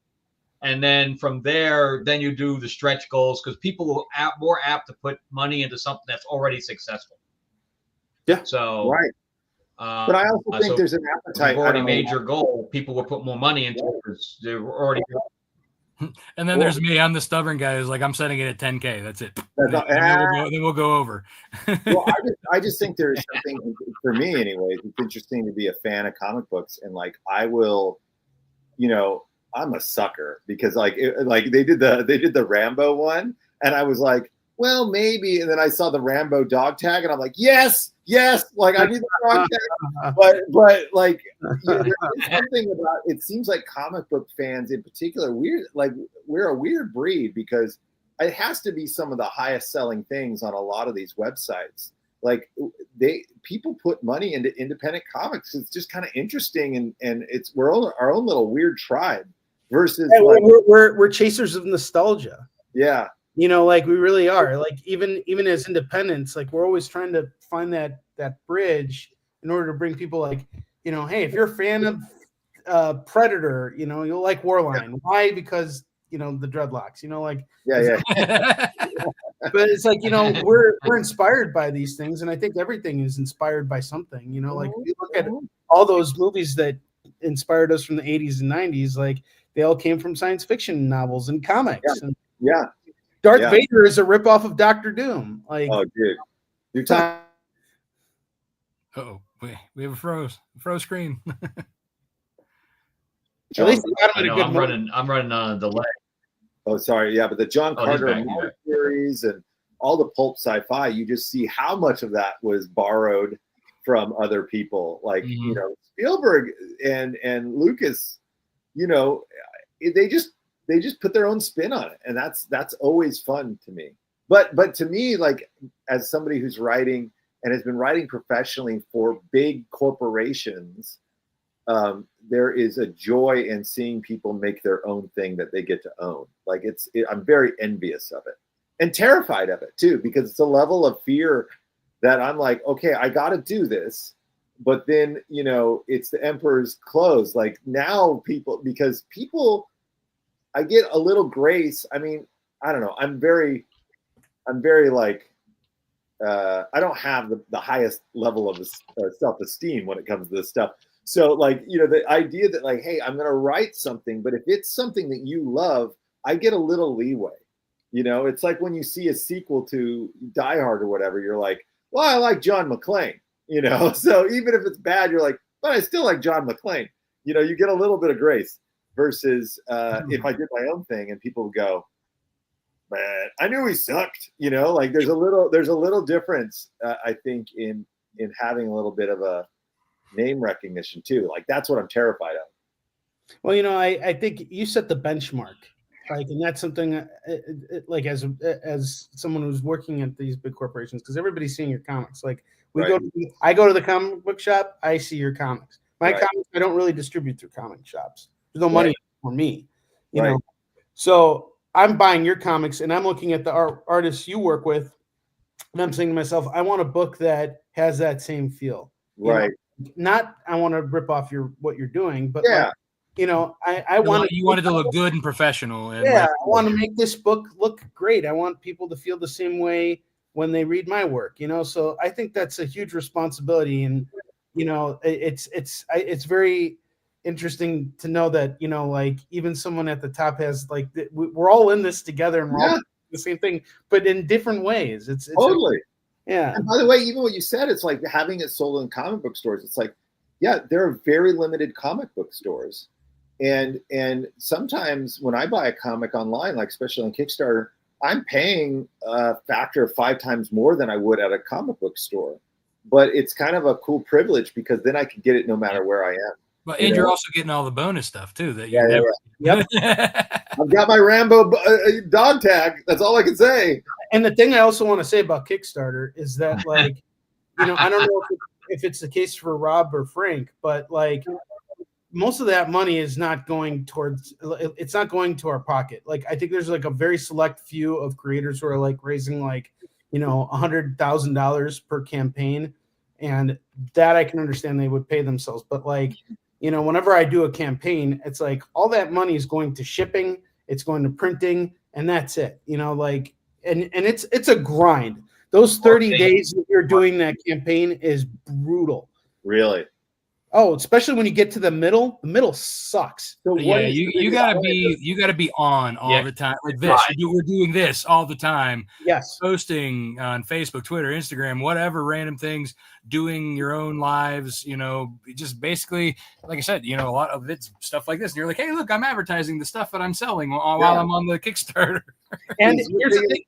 And then from there, then you do the stretch goals because people are more apt to put money into something that's already successful.
Yeah.
So,
right. But I also think there's an appetite.
You've already made your goal. People will put more money into it because they're already.
And then there's me. I'm the stubborn guy who's like, I'm setting it at 10K. That's it. Then we'll go over.
Well, I just think there's something for me, anyways. It's interesting to be a fan of comic books, and like I will, I'm a sucker because like they did the Rambo one, and I was like, well, maybe, and then I saw the Rambo dog tag, and I'm like, yes, like I need the dog tag, but like there's something about it. Seems like comic book fans in particular, we're a weird breed because it has to be some of the highest selling things on a lot of these websites. Like people put money into independent comics. It's just kind of interesting, and it's we're our own little weird tribe. Versus, like,
we're chasers of nostalgia.
Yeah,
like we really are. Like even as independents, like we're always trying to find that bridge in order to bring people like, hey, if you're a fan of Predator, you'll like Warline. Why? Because the dreadlocks.
Yeah.
But it's like we're inspired by these things, and I think everything is inspired by something. Like if you look at all those movies that inspired us from the 80s and 90s, like they all came from science fiction novels and comics.
Yeah.
Darth Vader is a ripoff of Doctor Doom. Like,
oh, dude, you're talking.
Oh, we have a froze screen.
At least
I'm running on a delay.
Oh, sorry. Yeah, but the John Carter series and all the pulp sci-fi, you just see how much of that was borrowed from other people, like Spielberg and Lucas. They just put their own spin on it, and that's always fun to me. But to me, like as somebody who's writing and has been writing professionally for big corporations, there is a joy in seeing people make their own thing that they get to own. Like I'm very envious of it and terrified of it too, because it's a level of fear that I'm like, okay, I got to do this. But then, it's the emperor's clothes. Like now because people, I get a little grace. I mean, I don't know. I'm very like, I don't have the highest level of self-esteem when it comes to this stuff. So like, the idea that like, hey, I'm going to write something, but if it's something that you love, I get a little leeway. It's like when you see a sequel to Die Hard or whatever, you're like, well, I like John McClane, so even if it's bad, you're like, but I still like John McClane. You get a little bit of grace versus if I did my own thing and people would go, man, I knew he sucked. Like there's a little difference, I think, in having a little bit of a name recognition too. Like that's what I'm terrified of.
Well, I think you set the benchmark. Like, and that's something like as someone who's working at these big corporations, because everybody's seeing your comics. Like I go to the comic book shop, I see your comics. My comics, I don't really distribute through comic shops. There's no money for me, you know. So I'm buying your comics, and I'm looking at the artists you work with, and I'm saying to myself, I want a book that has that same feel.
Right.
Not I want to rip off what you're doing, but I
want it to look good and professional. And
I want to make this book look great. I want people to feel the same way when they read my work. So I think that's a huge responsibility, and it's very interesting to know that like even someone at the top has like we're all in this together, and we're all doing the same thing, but in different ways. It's
totally.
Yeah.
And by the way, even what you said, it's like having it sold in comic book stores. It's like, there are very limited comic book stores. And sometimes when I buy a comic online, like especially on Kickstarter, I'm paying a factor of 5 times more than I would at a comic book store. But it's kind of a cool privilege because then I can get it no matter where I am.
But and you're also getting all the bonus stuff too that you
Yep.
I've got my Rambo dog tag. That's all I can say.
And the thing I also want to say about Kickstarter is that, like, I don't know if it's the case for Rob or Frank, but like most of that money is not going towards, it's not going to our pocket. Like, I think there's like a very select few of creators who are like raising like, $100,000 per campaign. And that I can understand they would pay themselves. But like, whenever I do a campaign, it's like all that money is going to shipping, it's going to printing, and that's it. Like, and it's a grind. Those 30 days that you're doing that campaign is brutal.
Really?
Oh, especially when you get to the middle. The middle sucks.
So
you gotta be on all the time. Like this, we're doing this all the time.
Yes,
posting on Facebook, Twitter, Instagram, whatever random things, doing your own lives. Just basically, like I said, a lot of it's stuff like this. And you're like, hey, look, I'm advertising the stuff that I'm selling while I'm on the Kickstarter.
And here's the thing.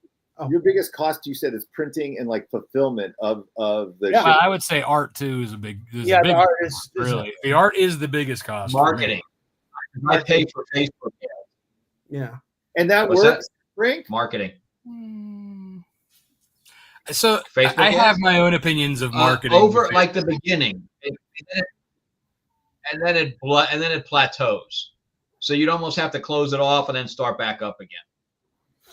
Your biggest cost, you said, is printing and like fulfillment of the.
Yeah, I would say art too is a big.
The art is
really the art is the biggest cost.
Marketing. I pay for Facebook.
Yeah,
and that works. Frank?
Marketing.
So
Facebook
I have my own opinions of marketing
over like the beginning, and then it plateaus. So you'd almost have to close it off and then start back up again.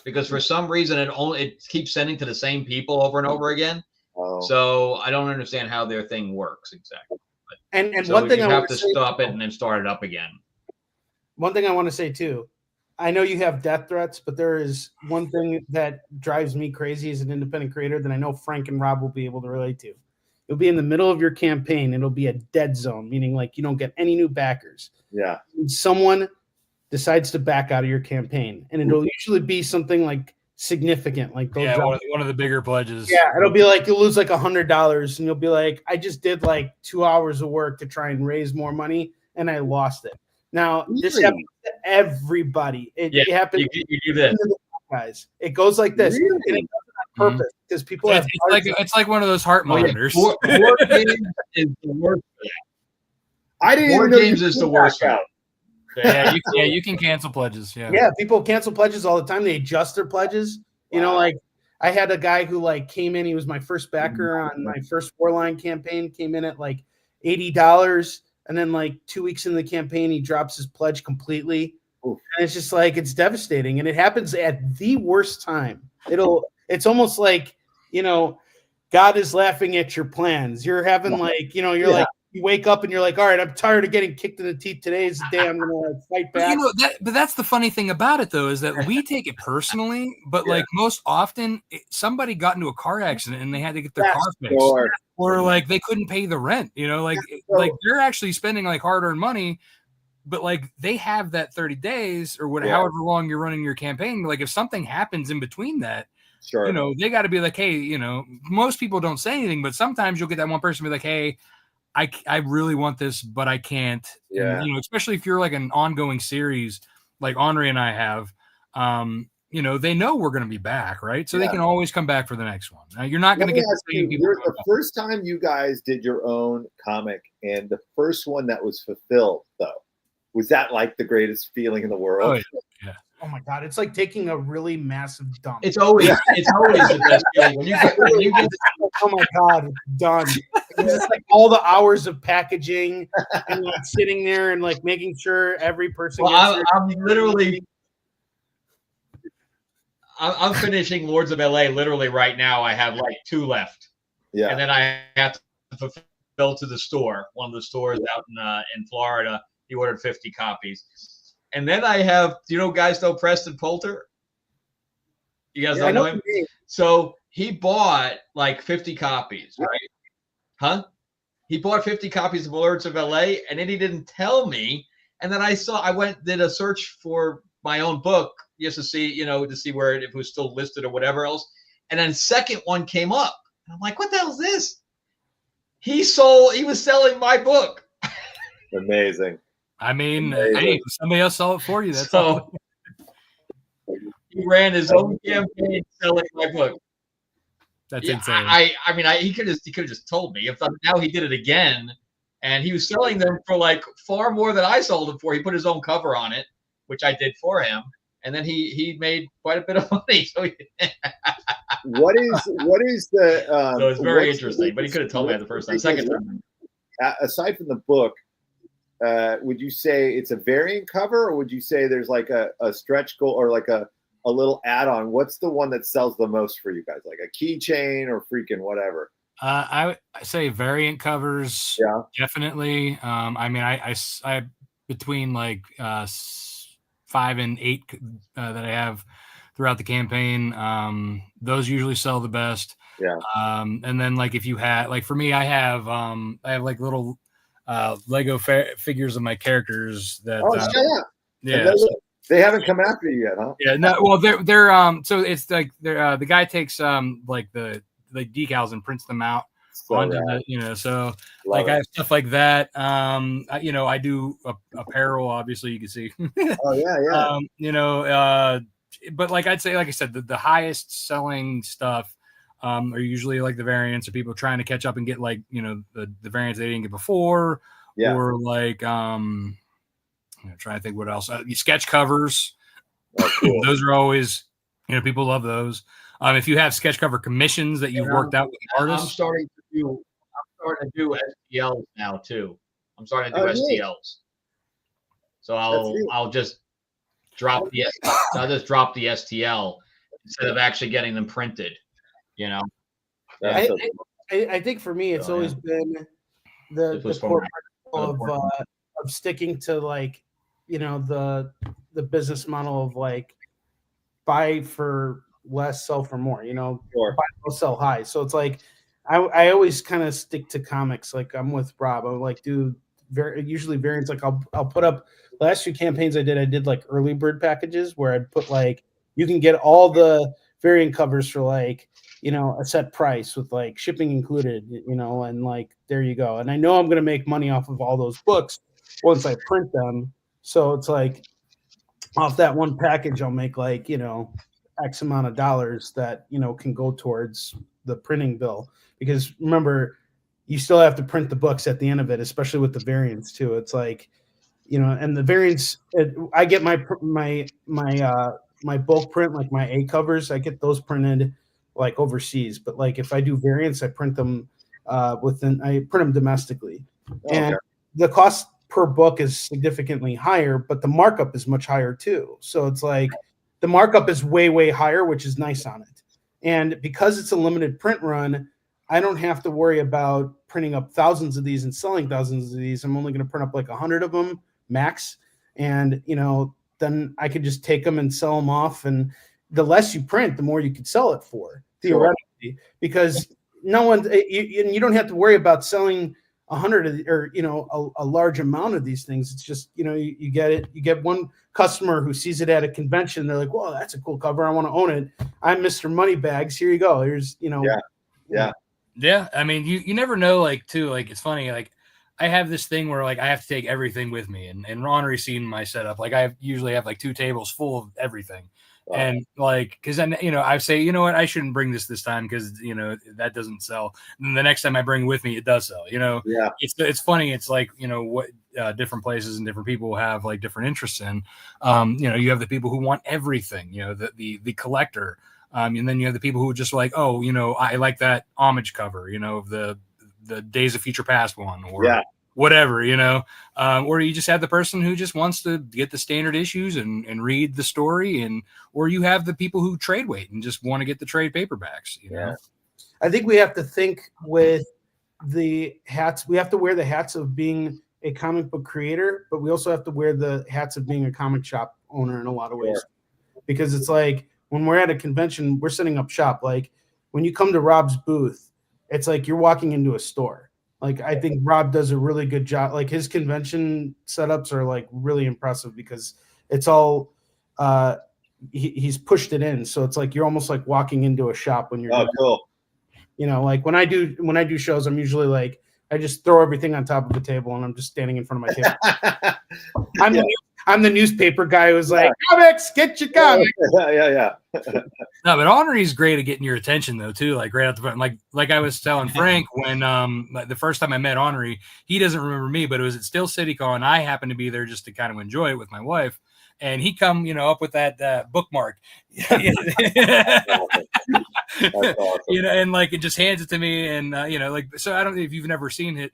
Because for some reason it keeps sending to the same people over and over again. Oh. So I don't understand how their thing works exactly. But,
and
so
one thing
you
I
have to stop it and then start it up again.
One thing I want to say too, I know you have death threats, but there is one thing that drives me crazy as an independent creator that I know Frank and Rob will be able to relate to. You'll be in the middle of your campaign. It'll be a dead zone, meaning like you don't get any new backers.
Yeah.
And someone decides to back out of your campaign, and it'll usually be something like significant, like
one of the bigger pledges.
Yeah, it'll be like you'll lose like $100, and you'll be like, I just did like 2 hours of work to try and raise more money, and I lost it. Now this happens to everybody. It happens.
You do this,
guys. It goes like this, and it does on purpose because people have.
It's like one of those heart monitors.
Board games is the worst.
I didn't even know
games is the worst.
You can cancel pledges.
Yeah, people cancel pledges all the time. They adjust their pledges. Like I had a guy who like came in. He was my first backer on my first 4-line campaign. Came in at like $80, and then like 2 weeks in the campaign, he drops his pledge completely. Oof. And it's just like it's devastating, and it happens at the worst time. It's almost like God is laughing at your plans. You're having like you're like. You wake up and you're like, all right, I'm tired of getting kicked in the teeth. Today is the day I'm going to fight back.
But that's the funny thing about it, though, is that we take it personally. But like most often, somebody got into a car accident and they had to get their car fixed, or like they couldn't pay the rent. Like they're actually spending like hard-earned money, but like they have that 30 days or whatever, however long you're running your campaign. Like if something happens in between that.
Sure.
They got to be like, hey, most people don't say anything, but sometimes you'll get that one person be like, hey. I really want this, but I can't.
Yeah.
And, especially if you're like an ongoing series like Onrie and I have, they know we're going to be back, right? So they can always come back for the next one. Now, you're not going to get the same people.
The first time you guys did your own comic and the first one that was fulfilled, though, was that like the greatest feeling in the world?
Oh, yeah.
Oh my God! It's like taking a really massive dump.
It's always the best feeling when you get.
Oh my God! It's done. It's like all the hours of packaging and like sitting there and like making sure every person.
Well, I'm finishing Lords of LA literally right now. I have like 2 left.
Yeah,
and then I have to fulfill to the store. One of the stores out in Florida. He ordered 50 copies. And then I have, guys know Preston Poulter? You guys don't know him? So he bought like 50 copies, right? Huh? He bought 50 copies of Lords of LA, and then he didn't tell me. And then did a search for my own book just to see, where if it was still listed or whatever else. And then second one came up. And I'm like, what the hell is this? He was selling my book.
Amazing.
I mean, hey, somebody else saw it for you. That's all.
He ran his own campaign selling my book.
That's insane.
I mean, he could have just told me. Now he did it again, and he was selling them for like far more than I sold them for. He put his own cover on it, which I did for him, and then he made quite a bit of money. So
what is the?
So it's very interesting. But he could have told me the first time. Second time.
Aside from the book, would you say it's a variant cover, or would you say there's like a stretch goal or like a little add-on? What's the one that sells the most for you guys? Like a keychain or freaking whatever?
I say variant covers.
Yeah.
Definitely. I mean, I between like 5 and 8 that I have throughout the campaign. Those usually sell the best.
Yeah.
And then like if you had, like for me, I have like little Lego figures of my characters that. Yeah.
They haven't come after you yet, huh?
Yeah. No. Well, they're so it's like the guy takes like the decals and prints them out onto the, so like I have stuff like that. I do apparel, obviously you can see.
Oh yeah.
But like I'd say, like I said, the highest selling stuff are usually like the variants, or people trying to catch up and get like, the variants they didn't get before, or like trying to think what else. Sketch covers.
Oh, cool.
Those are always, people love those. If you have sketch cover commissions that you've worked out with artists,
I'm starting to do STLs now too. I'm starting to do STLs. So I'll just drop the STL instead of actually getting them printed.
I think for me, it's always been the core principle of sticking to like, the business model of like buy for less, sell for more, buy low, sell high. So it's like, I always kind of stick to comics. Like I'm with Rob. I'm like, dude, usually variants. Like I'll put up last few campaigns I did like early bird packages where I'd put like, you can get all the variant covers for like, a set price with like shipping included, and like, there you go. And I know I'm going to make money off of all those books once I print them. So it's like off that one package, I'll make like, X amount of dollars that, can go towards the printing bill, because remember, you still have to print the books at the end of it, especially with the variants too. It's like, and the variants, I get my bulk print, like my A covers, I get those printed like overseas. But like if I do variants, I print them I print them domestically. And the cost per book is significantly higher, but the markup is much higher too. So it's like the markup is way, way higher, which is nice on it. And because it's a limited print run, I don't have to worry about printing up thousands of these and selling thousands of these. I'm only going to print up like 100 of them max. And, then I could just take them and sell them off. And the less you print, the more you could sell it for, theoretically, because no one, you don't have to worry about selling 100 or, a large amount of these things. It's just, you get one customer who sees it at a convention. They're like, well, that's a cool cover. I want to own it. I'm Mr. Moneybags. Here you go. Here's,
Yeah. I mean, you never know, like, too, like, it's funny. Like, I have this thing where like I have to take everything with me, and Onrie's seen my setup. Like I usually have like 2 tables full of everything. Wow. And like, cause then, I say, what, I shouldn't bring this time, cause that doesn't sell. And the next time I bring it with me, it does sell, It's funny. It's like, what different places and different people have like different interests in. You have the people who want everything, the collector. And then you have the people who just like, oh, I like that homage cover, of the Days of Future Past one, or whatever, or you just have the person who just wants to get the standard issues and read the story, or you have the people who trade weight and just want to get the trade paperbacks.
I think we have to think with the hats. We have to wear the hats of being a comic book creator, but we also have to wear the hats of being a comic shop owner in a lot of ways, because it's like when we're at a convention, we're setting up shop. Like when you come to Rob's booth, it's like you're walking into a store. Like I think Rob does a really good job. Like his convention setups are like really impressive, because it's all he's pushed it in. So it's like you're almost like walking into a shop when you're
cool.
Like when I do shows, I'm usually like I just throw everything on top of a table and I'm just standing in front of my table. I'm the newspaper guy who's like, comics, get your comics.
Yeah.
No, but Onrie's great at getting your attention though too. Like right out the front. Like I was telling Frank when the first time I met Onrie, he doesn't remember me, but it was at Steel City Con. I happened to be there just to kind of enjoy it with my wife. And he come, up with that bookmark,
That's awesome.
And like it just hands it to me, and so I don't know if you've never seen it.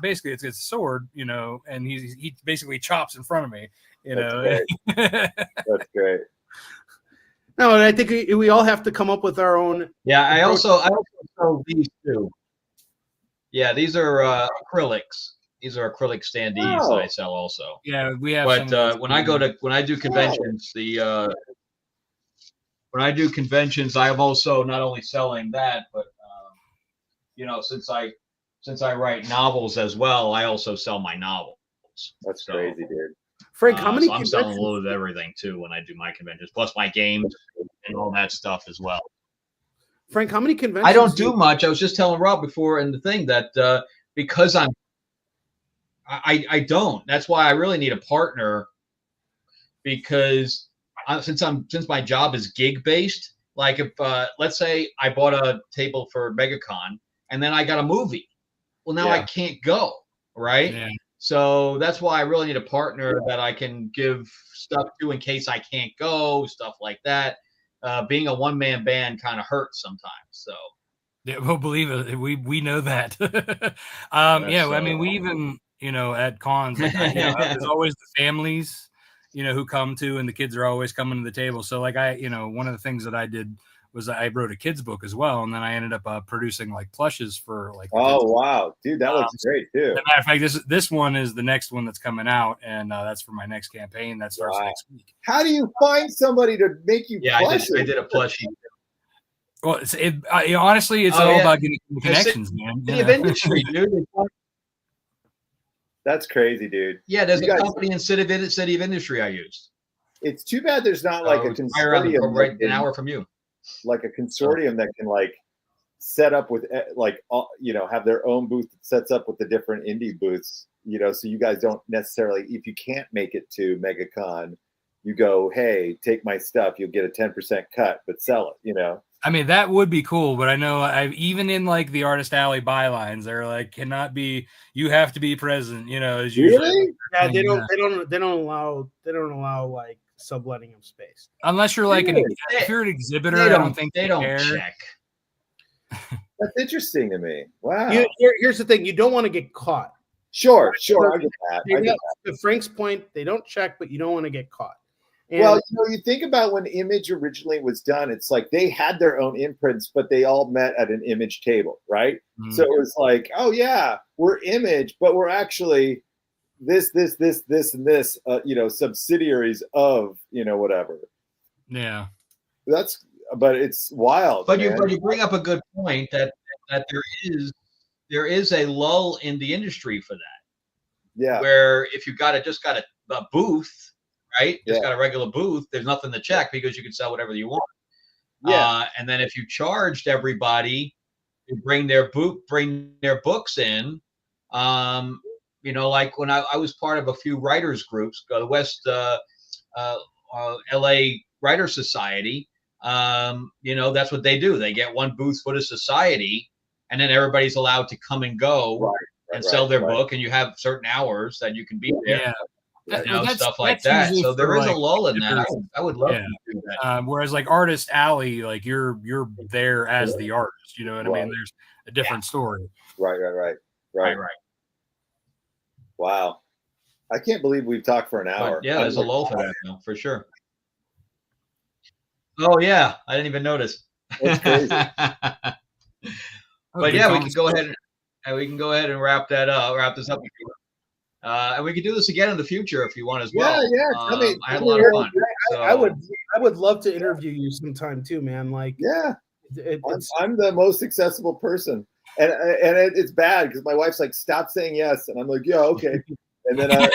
basically it's a sword, you know, and he basically chops in front of me, you
That's
know.
great. That's great.
No, and I think we all have to come up with our own.
Yeah, I also sell these too. Yeah, these are acrylics. These are acrylic standees that I sell also.
Yeah, we have.
But when I do conventions, when I do conventions, I am also not only selling that, but you know, since I write novels as well, I also sell my novels.
That's crazy, dude.
Frank, how many?
So I'm selling a little of everything too when I do my conventions, plus my games and all that stuff as well.
Frank, how many conventions?
I don't do much. I was just telling Rob before in the thing that because I don't. That's why I really need a partner, because since my job is gig based. Like if let's say I bought a table for MegaCon and then I got a movie, well now I can't go, right?
Yeah.
So that's why I really need a partner that I can give stuff to in case I can't go, stuff like that. Being a one-man band kind of hurts sometimes. So
yeah, we'll believe it. We know that. Yeah, I mean, we even, you know, at cons, like, you know, there's always the families, you know, who come to, and the kids are always coming to the table. So like you know, one of the things that I did was I wrote a kids book as well, and then I ended up producing like plushes for like.
Oh wow, dude, that looks great too.
As a matter of fact, this one is the next one that's coming out, and that's for my next campaign that starts next week.
How do you find somebody to make you?
Yeah, I did a plushie.
Well, honestly, it's all about getting connections, man.
City of Industry, dude.
That's crazy, dude.
Yeah, there's a company in City of Industry I used.
It's too bad there's not like a consortium
right an hour from you.
Like a consortium that can like set up with like you know, have their own booth that sets up with the different indie booths, you know, so you guys don't necessarily, if you can't make it to MegaCon, you go, hey, take my stuff, you'll get a 10% cut, but sell it, you know.
I mean, that would be cool, but I know I've even in like the Artist Alley bylines, they're like, cannot be, you have to be present, you know, as usually.
Really?
Yeah, they don't allow like subletting of space.
Unless you're like if you're an exhibitor, I don't think
they don't check.
That's interesting to me. Wow.
Here's the thing, you don't want to get caught.
Sure, I get that.
To Frank's point, they don't check, but you don't want to get caught. And
well, you know, you think about when Image originally was done, it's like they had their own imprints, but they all met at an Image table, right? Mm-hmm. So it was like, oh yeah, we're Image, but we're actually this, and this, you know, subsidiaries of, you know, whatever.
Yeah.
But it's wild.
But you bring up a good point that there is a lull in the industry for that.
Yeah.
Where if you just got a booth, right? Just got a regular booth, there's nothing to check because you can sell whatever you want.
Yeah.
And then if you charged everybody to bring their books in, you know, like when I was part of a few writers groups, the West LA Writer Society, you know, that's what they do. They get one booth for the society, and then everybody's allowed to come and go and sell their book, and you have certain hours that you can be there.
Yeah.
You know, stuff like that. So there is a lull in that. I would love to do that.
Whereas like Artist Alley, like you're there as the artist. You know what I mean? There's a different story.
Right. Wow. I can't believe we've talked for an hour.
But yeah, there's a lull for that, though, for sure. Oh yeah, I didn't even notice.
That's crazy.
But yeah, we can go ahead and wrap this up. And we can do this again in the future if you want as well.
Yeah.
I had a lot of fun.
I would love to interview you sometime too, man. Like,
I'm the most accessible person, and it's bad because my wife's like, stop saying yes, and I'm like, yeah, okay. And then I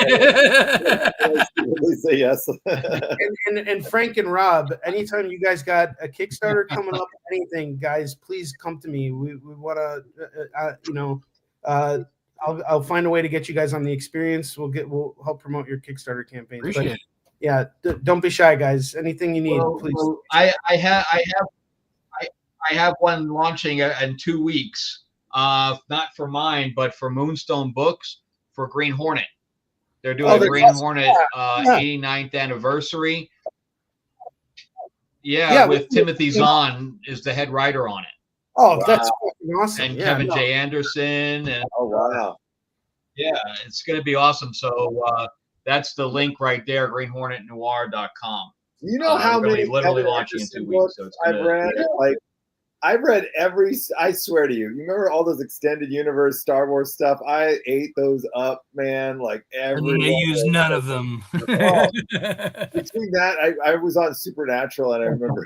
say yes.
and Frank and Rob, anytime you guys got a Kickstarter coming up, anything, guys, please come to me. We want to, you know, I'll find a way to get you guys on the experience. We'll help promote your Kickstarter campaign.
Appreciate it.
Yeah, don't be shy, guys. Anything you need, please.
Well, I have one launching in 2 weeks. Not for mine, but for Moonstone Books for Green Hornet. They're doing a Green Hornet 89th anniversary. Yeah, with Timothy Zahn is the head writer on it.
Oh, that's fucking awesome.
And Kevin J. Anderson. And,
oh, wow.
Yeah, it's going to be awesome. So that's the link right there, greenhornetnoir.com.
You know how
we're gonna
many
be literally
Kevin
launching in
Anderson
2 weeks.
books
So it's
I've read? Like, I've read every. I swear to you, you remember all those extended universe Star Wars stuff? I ate those up, man. Like every.
And they use none of them.
Oh, between that, I was on Supernatural, and I remember.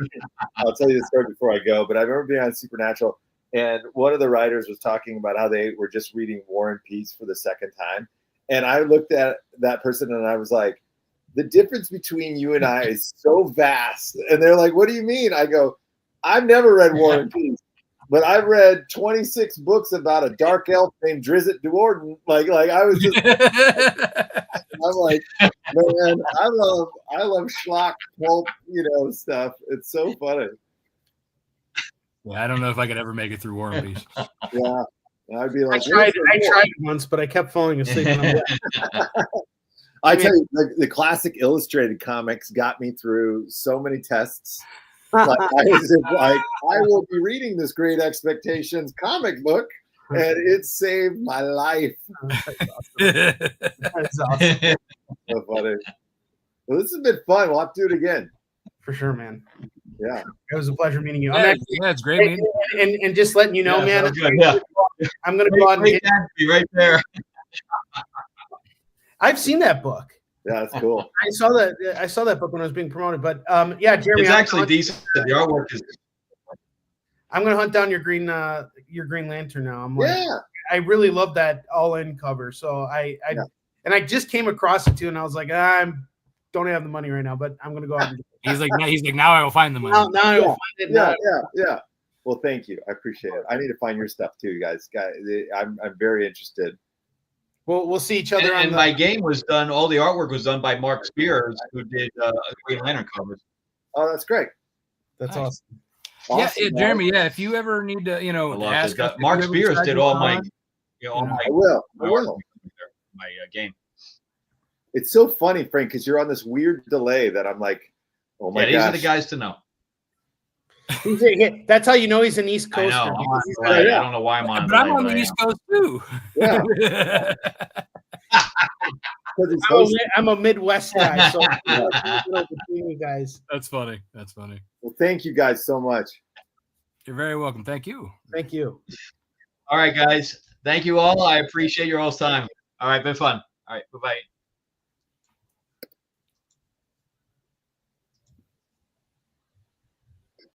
I'll tell you the story before I go, but I remember being on Supernatural, and one of the writers was talking about how they were just reading War and Peace for the second time, and I looked at that person and I was like, the difference between you and I is so vast. And they're like, what do you mean? I go, I've never read War and Peace, but I've read 26 books about a dark elf named Drizzt Do'Urden. Like I was just, I'm like, man, I love schlock pulp, stuff. It's so funny.
Yeah, I don't know if I could ever make it through War and Peace.
Yeah, I'd be like,
I tried once, but I kept falling asleep.
I tell you, the classic illustrated comics got me through so many tests. Like, I will be reading this Great Expectations comic book, and it saved my life.
That's awesome.
So funny. Well, this has been fun. We'll have to do it again.
For sure, man.
Yeah.
It was a pleasure meeting you.
Yeah, it's great.
And just letting you know, man, I'm going to go out and
be right there.
I've seen that book.
Yeah, that's cool.
I saw that book when I was being promoted. But yeah, Jeremy,
it's actually decent. The artwork is.
I'm going to hunt down your Green Lantern now. I'm like,
yeah.
I really love that all-in cover. So I just came across it too, and I was like, I don't have the money right now, but I'm going to go out. And
he's like, now I will find the money.
Now I will find it.
Yeah. Well, thank you. I appreciate it. I need to find your stuff too, guys. I'm very interested.
We'll see each other.
And my game was done. All the artwork was done by Mark Spears, who did Green Lantern covers.
Oh, that's great.
That's awesome.
Yeah, Jeremy. Yeah, if you ever need to, ask us,
Mark Spears did all my,
I will.
My game.
It's so funny, Frank, because you're on this weird delay that I'm like, oh my gosh.
These are the guys to know.
That's how you know he's an East Coaster.
I know. I don't know why I'm on.
But I'm on the East Coast too.
Yeah.
I'm a Midwest guy, so between you guys.
That's funny.
Well, thank you guys so much.
You're very welcome. Thank you.
Thank you.
All right, guys. Thank you all. I appreciate your all's time. All right, been fun. All right, bye-bye.